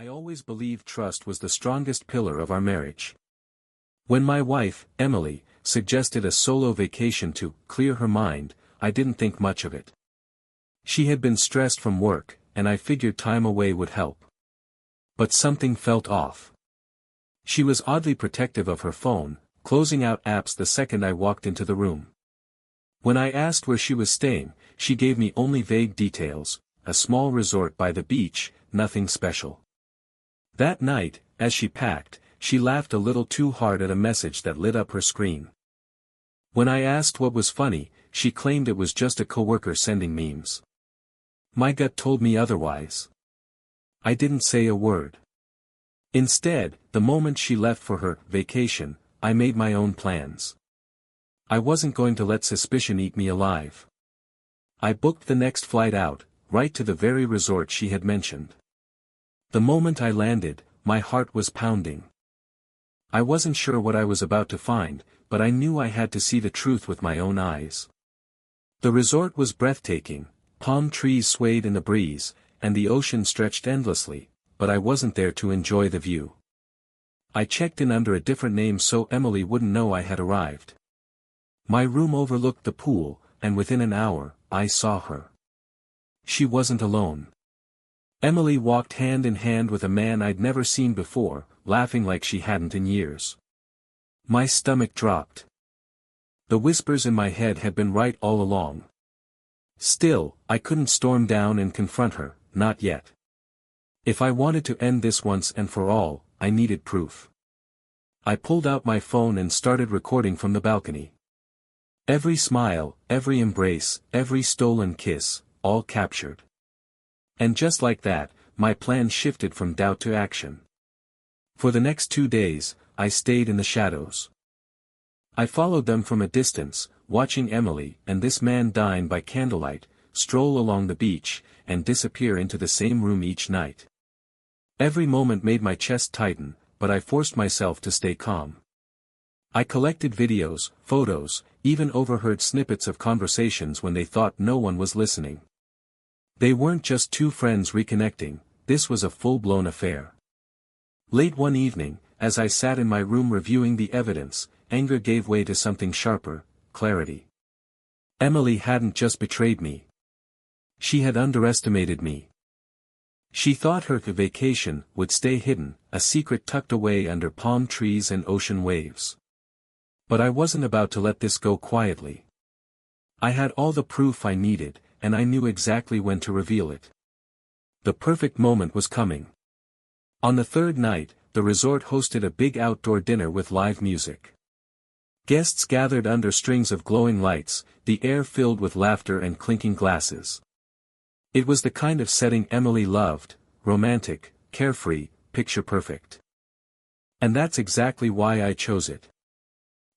I always believed trust was the strongest pillar of our marriage. When my wife, Emily, suggested a solo vacation to clear her mind, I didn't think much of it. She had been stressed from work, and I figured time away would help. But something felt off. She was oddly protective of her phone, closing out apps the second I walked into the room. When I asked where she was staying, she gave me only vague details: a small resort by the beach, nothing special. That night, as she packed, she laughed a little too hard at a message that lit up her screen. When I asked what was funny, she claimed it was just a coworker sending memes. My gut told me otherwise. I didn't say a word. Instead, the moment she left for her vacation, I made my own plans. I wasn't going to let suspicion eat me alive. I booked the next flight out, right to the very resort she had mentioned. The moment I landed, my heart was pounding. I wasn't sure what I was about to find, but I knew I had to see the truth with my own eyes. The resort was breathtaking, palm trees swayed in the breeze, and the ocean stretched endlessly, but I wasn't there to enjoy the view. I checked in under a different name so Emily wouldn't know I had arrived. My room overlooked the pool, and within an hour, I saw her. She wasn't alone. Emily walked hand in hand with a man I'd never seen before, laughing like she hadn't in years. My stomach dropped. The whispers in my head had been right all along. Still, I couldn't storm down and confront her, not yet. If I wanted to end this once and for all, I needed proof. I pulled out my phone and started recording from the balcony. Every smile, every embrace, every stolen kiss, all captured. And just like that, my plan shifted from doubt to action. For the next 2 days, I stayed in the shadows. I followed them from a distance, watching Emily and this man dine by candlelight, stroll along the beach, and disappear into the same room each night. Every moment made my chest tighten, but I forced myself to stay calm. I collected videos, photos, even overheard snippets of conversations when they thought no one was listening. They weren't just two friends reconnecting, this was a full-blown affair. Late one evening, as I sat in my room reviewing the evidence, anger gave way to something sharper: clarity. Emily hadn't just betrayed me. She had underestimated me. She thought her vacation would stay hidden, a secret tucked away under palm trees and ocean waves. But I wasn't about to let this go quietly. I had all the proof I needed, and I knew exactly when to reveal it. The perfect moment was coming. On the third night, the resort hosted a big outdoor dinner with live music. Guests gathered under strings of glowing lights, the air filled with laughter and clinking glasses. It was the kind of setting Emily loved: romantic, carefree, picture-perfect. And that's exactly why I chose it.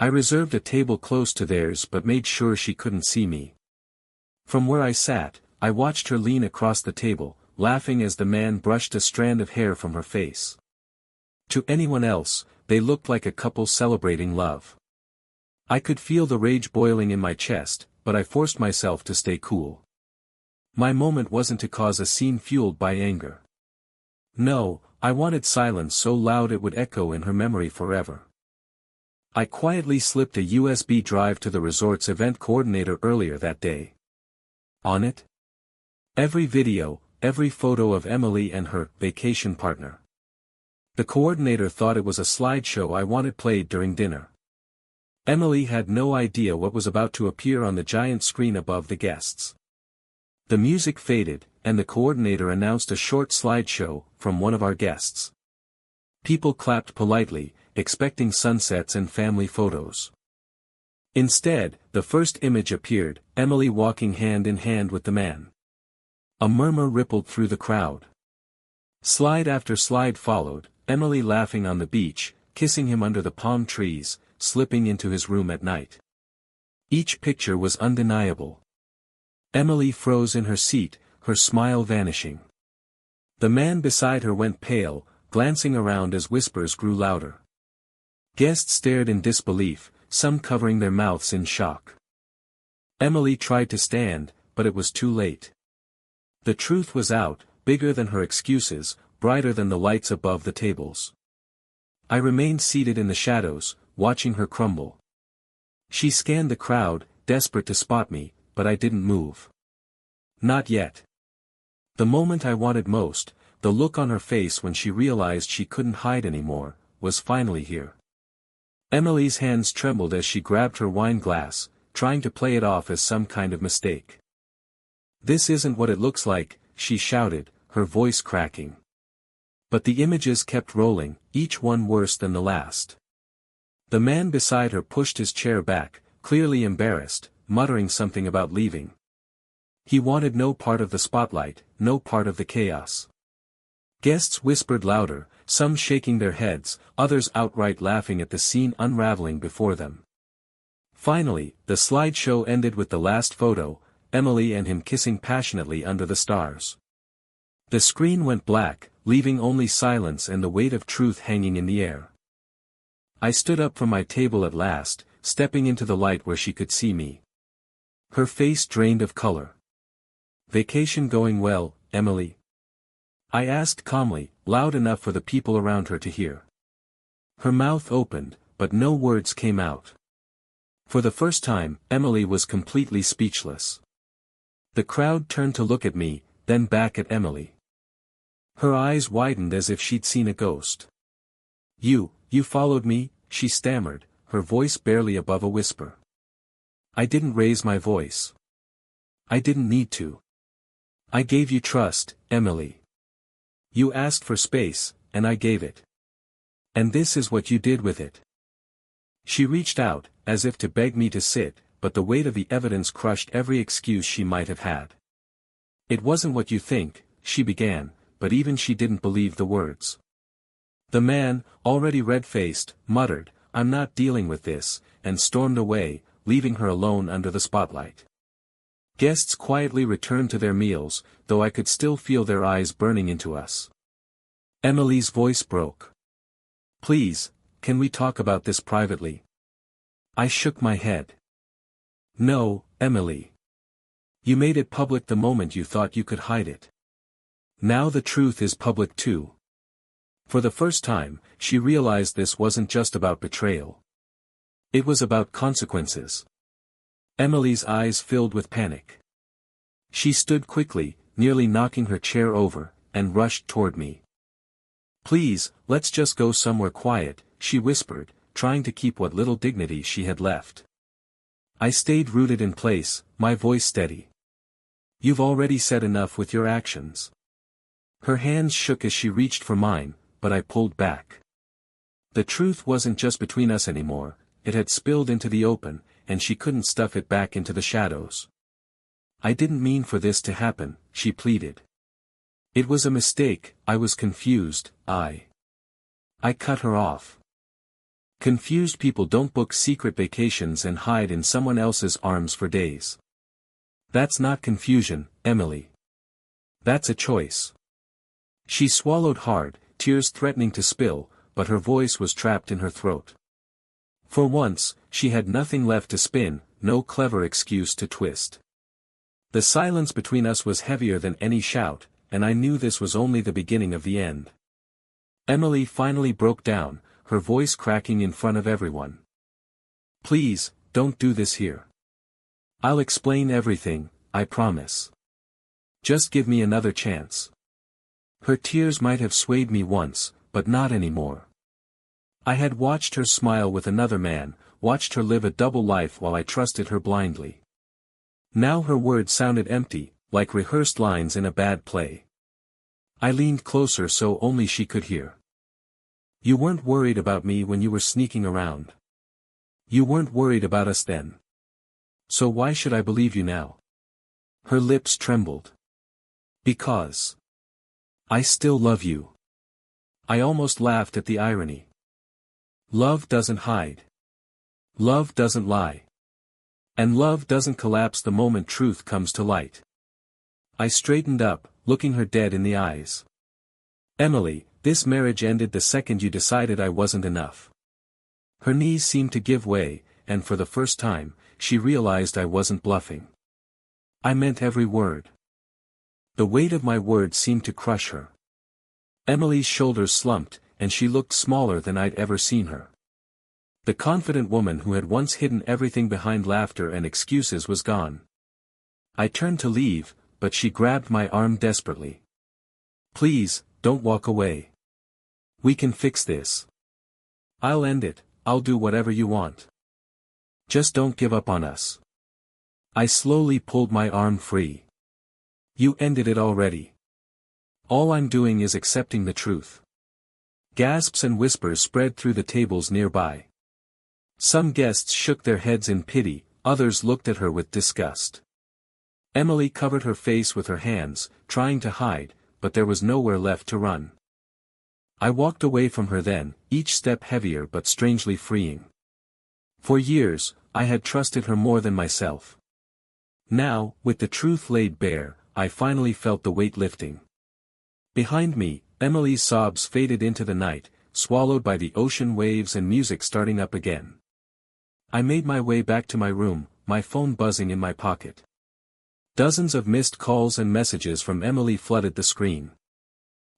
I reserved a table close to theirs but made sure she couldn't see me. From where I sat, I watched her lean across the table, laughing as the man brushed a strand of hair from her face. To anyone else, they looked like a couple celebrating love. I could feel the rage boiling in my chest, but I forced myself to stay cool. My moment wasn't to cause a scene fueled by anger. No, I wanted silence so loud it would echo in her memory forever. I quietly slipped a USB drive to the resort's event coordinator earlier that day. On it? Every video, every photo of Emily and her vacation partner. The coordinator thought it was a slideshow I wanted played during dinner. Emily had no idea what was about to appear on the giant screen above the guests. The music faded, and the coordinator announced a short slideshow from one of our guests. People clapped politely, expecting sunsets and family photos. Instead, the first image appeared: Emily walking hand in hand with the man. A murmur rippled through the crowd. Slide after slide followed: Emily laughing on the beach, kissing him under the palm trees, slipping into his room at night. Each picture was undeniable. Emily froze in her seat, her smile vanishing. The man beside her went pale, glancing around as whispers grew louder. Guests stared in disbelief, some covering their mouths in shock. Emily tried to stand, but it was too late. The truth was out, bigger than her excuses: brighter than the lights above the tables. I remained seated in the shadows, watching her crumble. She scanned the crowd, desperate to spot me, but I didn't move. Not yet. The moment I wanted most, the look on her face when she realized she couldn't hide anymore, was finally here. Emily's hands trembled as she grabbed her wine glass, trying to play it off as some kind of mistake. "This isn't what it looks like," she shouted, her voice cracking. But the images kept rolling, each one worse than the last. The man beside her pushed his chair back, clearly embarrassed, muttering something about leaving. He wanted no part of the spotlight, no part of the chaos. Guests whispered louder, some shaking their heads, others outright laughing at the scene unraveling before them. Finally, the slideshow ended with the last photo, Emily and him kissing passionately under the stars. The screen went black, leaving only silence and the weight of truth hanging in the air. I stood up from my table at last, stepping into the light where she could see me. Her face drained of color. "Vacation going well, Emily?" I asked calmly, loud enough for the people around her to hear. Her mouth opened, but no words came out. For the first time, Emily was completely speechless. The crowd turned to look at me, then back at Emily. Her eyes widened as if she'd seen a ghost. You followed me," she stammered, her voice barely above a whisper. "I didn't raise my voice. I didn't need to. I gave you trust, Emily. You asked for space, and I gave it. And this is what you did with it." She reached out, as if to beg me to sit, but the weight of the evidence crushed every excuse she might have had. "It wasn't what you think," she began, but even she didn't believe the words. The man, already red-faced, muttered, "I'm not dealing with this," and stormed away, leaving her alone under the spotlight. Guests quietly returned to their meals, though I could still feel their eyes burning into us. Emily's voice broke. "Please, can we talk about this privately?" I shook my head. "No, Emily. You made it public the moment you thought you could hide it. Now the truth is public too." For the first time, she realized this wasn't just about betrayal. It was about consequences. Emily's eyes filled with panic. She stood quickly, nearly knocking her chair over, and rushed toward me. "Please, let's just go somewhere quiet," she whispered, trying to keep what little dignity she had left. I stayed rooted in place, my voice steady. "You've already said enough with your actions." Her hands shook as she reached for mine, but I pulled back. The truth wasn't just between us anymore, it had spilled into the open, and she couldn't stuff it back into the shadows. "I didn't mean for this to happen," she pleaded. "It was a mistake, I was confused, I cut her off. Confused people don't book secret vacations and hide in someone else's arms for days. That's not confusion, Emily. That's a choice." She swallowed hard, tears threatening to spill, but her voice was trapped in her throat. For once, she had nothing left to spin, no clever excuse to twist. The silence between us was heavier than any shout, and I knew this was only the beginning of the end. Emily finally broke down, her voice cracking in front of everyone. "Please, don't do this here. I'll explain everything, I promise. Just give me another chance." Her tears might have swayed me once, but not anymore. I had watched her smile with another man, watched her live a double life while I trusted her blindly. Now her words sounded empty, like rehearsed lines in a bad play. I leaned closer so only she could hear. "You weren't worried about me when you were sneaking around. You weren't worried about us then. So why should I believe you now?" Her lips trembled. "Because I still love you." I almost laughed at the irony. Love doesn't hide. Love doesn't lie. And love doesn't collapse the moment truth comes to light. I straightened up, looking her dead in the eyes. "Emily, this marriage ended the second you decided I wasn't enough." Her knees seemed to give way, and for the first time, she realized I wasn't bluffing. I meant every word. The weight of my words seemed to crush her. Emily's shoulders slumped, and she looked smaller than I'd ever seen her. The confident woman who had once hidden everything behind laughter and excuses was gone. I turned to leave, but she grabbed my arm desperately. "Please, don't walk away. We can fix this. I'll end it, I'll do whatever you want. Just don't give up on us." I slowly pulled my arm free. "You ended it already. All I'm doing is accepting the truth." Gasps and whispers spread through the tables nearby. Some guests shook their heads in pity, others looked at her with disgust. Emily covered her face with her hands, trying to hide, but there was nowhere left to run. I walked away from her then, each step heavier but strangely freeing. For years, I had trusted her more than myself. Now, with the truth laid bare, I finally felt the weight lifting. Behind me, Emily's sobs faded into the night, swallowed by the ocean waves and music starting up again. I made my way back to my room, my phone buzzing in my pocket. Dozens of missed calls and messages from Emily flooded the screen.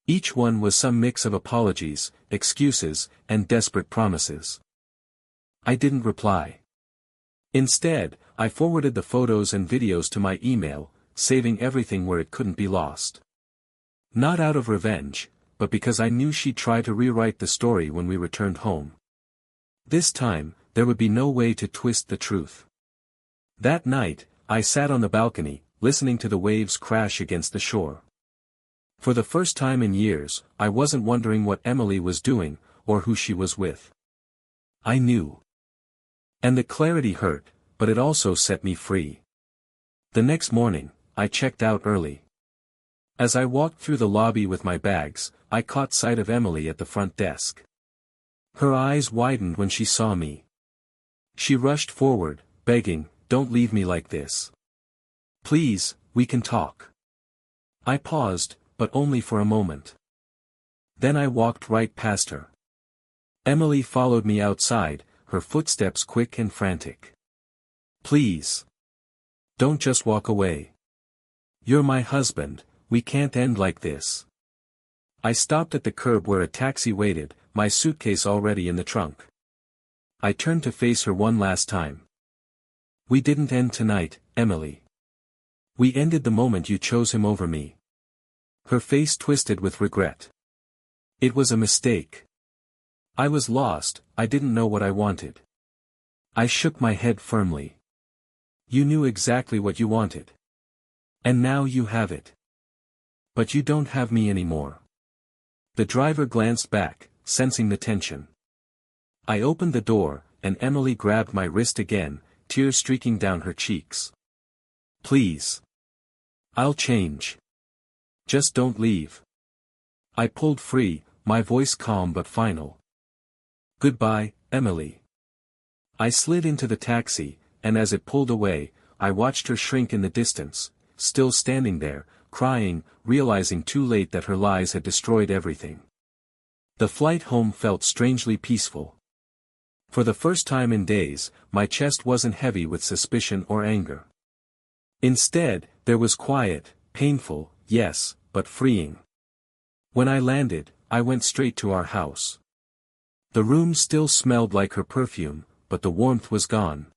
Each one was some mix of apologies, excuses, and desperate promises. I didn't reply. Instead, I forwarded the photos and videos to my email, saving everything where it couldn't be lost. Not out of revenge, but because I knew she'd try to rewrite the story when we returned home. This time, there would be no way to twist the truth. That night, I sat on the balcony, listening to the waves crash against the shore. For the first time in years, I wasn't wondering what Emily was doing, or who she was with. I knew. And the clarity hurt, but it also set me free. The next morning, I checked out early. As I walked through the lobby with my bags, I caught sight of Emily at the front desk. Her eyes widened when she saw me. She rushed forward, begging, "Don't leave me like this. Please, we can talk." I paused, but only for a moment. Then I walked right past her. Emily followed me outside, her footsteps quick and frantic. "Please. Don't just walk away. You're my husband, we can't end like this." I stopped at the curb where a taxi waited, my suitcase already in the trunk. I turned to face her one last time. "We didn't end tonight, Emily. We ended the moment you chose him over me." Her face twisted with regret. "It was a mistake. I was lost, I didn't know what I wanted." I shook my head firmly. "You knew exactly what you wanted. And now you have it. But you don't have me anymore." The driver glanced back, sensing the tension. I opened the door, and Emily grabbed my wrist again, tears streaking down her cheeks. "Please. I'll change. Just don't leave." I pulled free, my voice calm but final. "Goodbye, Emily." I slid into the taxi, and as it pulled away, I watched her shrink in the distance, still standing there, crying, realizing too late that her lies had destroyed everything. The flight home felt strangely peaceful. For the first time in days, my chest wasn't heavy with suspicion or anger. Instead, there was quiet, painful, yes, but freeing. When I landed, I went straight to our house. The room still smelled like her perfume, but the warmth was gone.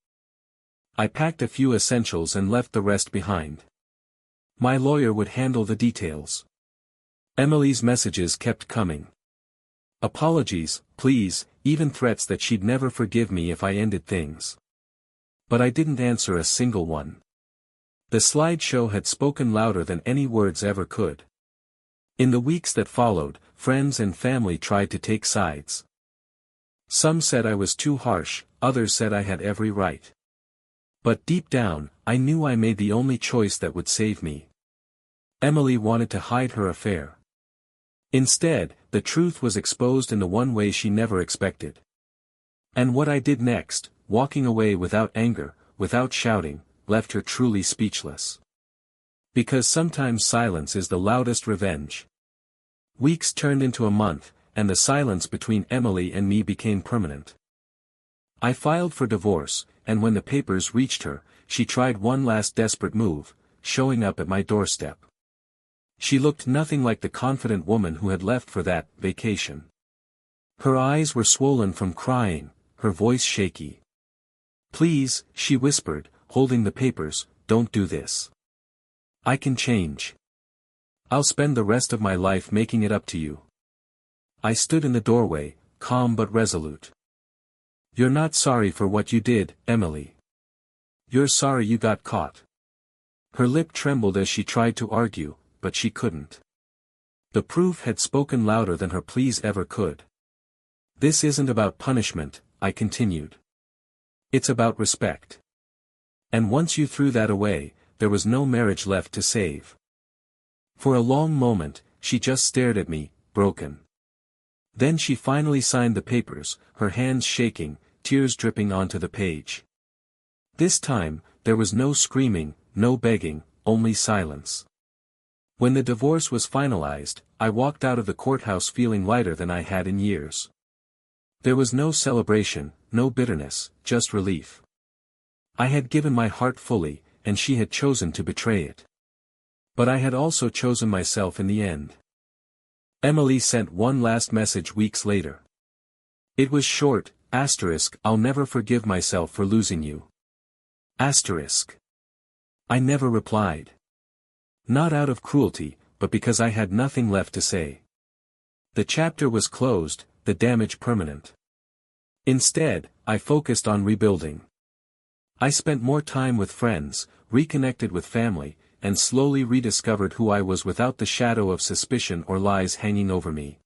I packed a few essentials and left the rest behind. My lawyer would handle the details. Emily's messages kept coming. Apologies, please, even threats that she'd never forgive me if I ended things. But I didn't answer a single one. The slideshow had spoken louder than any words ever could. In the weeks that followed, friends and family tried to take sides. Some said I was too harsh, others said I had every right. But deep down, I knew I made the only choice that would save me. Emily wanted to hide her affair. Instead, the truth was exposed in the one way she never expected. And what I did next, walking away without anger, without shouting, left her truly speechless. Because sometimes silence is the loudest revenge. Weeks turned into a month, and the silence between Emily and me became permanent. I filed for divorce, and when the papers reached her, she tried one last desperate move, showing up at my doorstep. She looked nothing like the confident woman who had left for that vacation. Her eyes were swollen from crying, her voice shaky. "Please," she whispered, holding the papers, "don't do this. I can change. I'll spend the rest of my life making it up to you." I stood in the doorway, calm but resolute. "You're not sorry for what you did, Emily. You're sorry you got caught." Her lip trembled as she tried to argue, but she couldn't. The proof had spoken louder than her pleas ever could. "This isn't about punishment," I continued. "It's about respect. And once you threw that away, there was no marriage left to save." For a long moment, she just stared at me, broken. Then she finally signed the papers, her hands shaking, tears dripping onto the page. This time, there was no screaming, no begging, only silence. When the divorce was finalized, I walked out of the courthouse feeling lighter than I had in years. There was no celebration, no bitterness, just relief. I had given my heart fully, and she had chosen to betray it. But I had also chosen myself in the end. Emily sent one last message weeks later. It was short, "I'll never forgive myself for losing you." I never replied. Not out of cruelty, but because I had nothing left to say. The chapter was closed, the damage permanent. Instead, I focused on rebuilding. I spent more time with friends, reconnected with family, and slowly rediscovered who I was without the shadow of suspicion or lies hanging over me.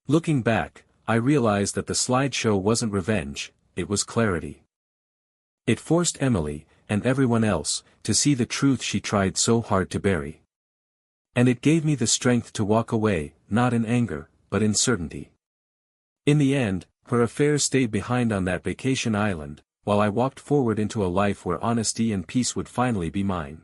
Looking back, I realized that the slideshow wasn't revenge, it was clarity. It forced Emily, and everyone else, to see the truth she tried so hard to bury. And it gave me the strength to walk away, not in anger, but in certainty. In the end, her affairs stayed behind on that vacation island, while I walked forward into a life where honesty and peace would finally be mine.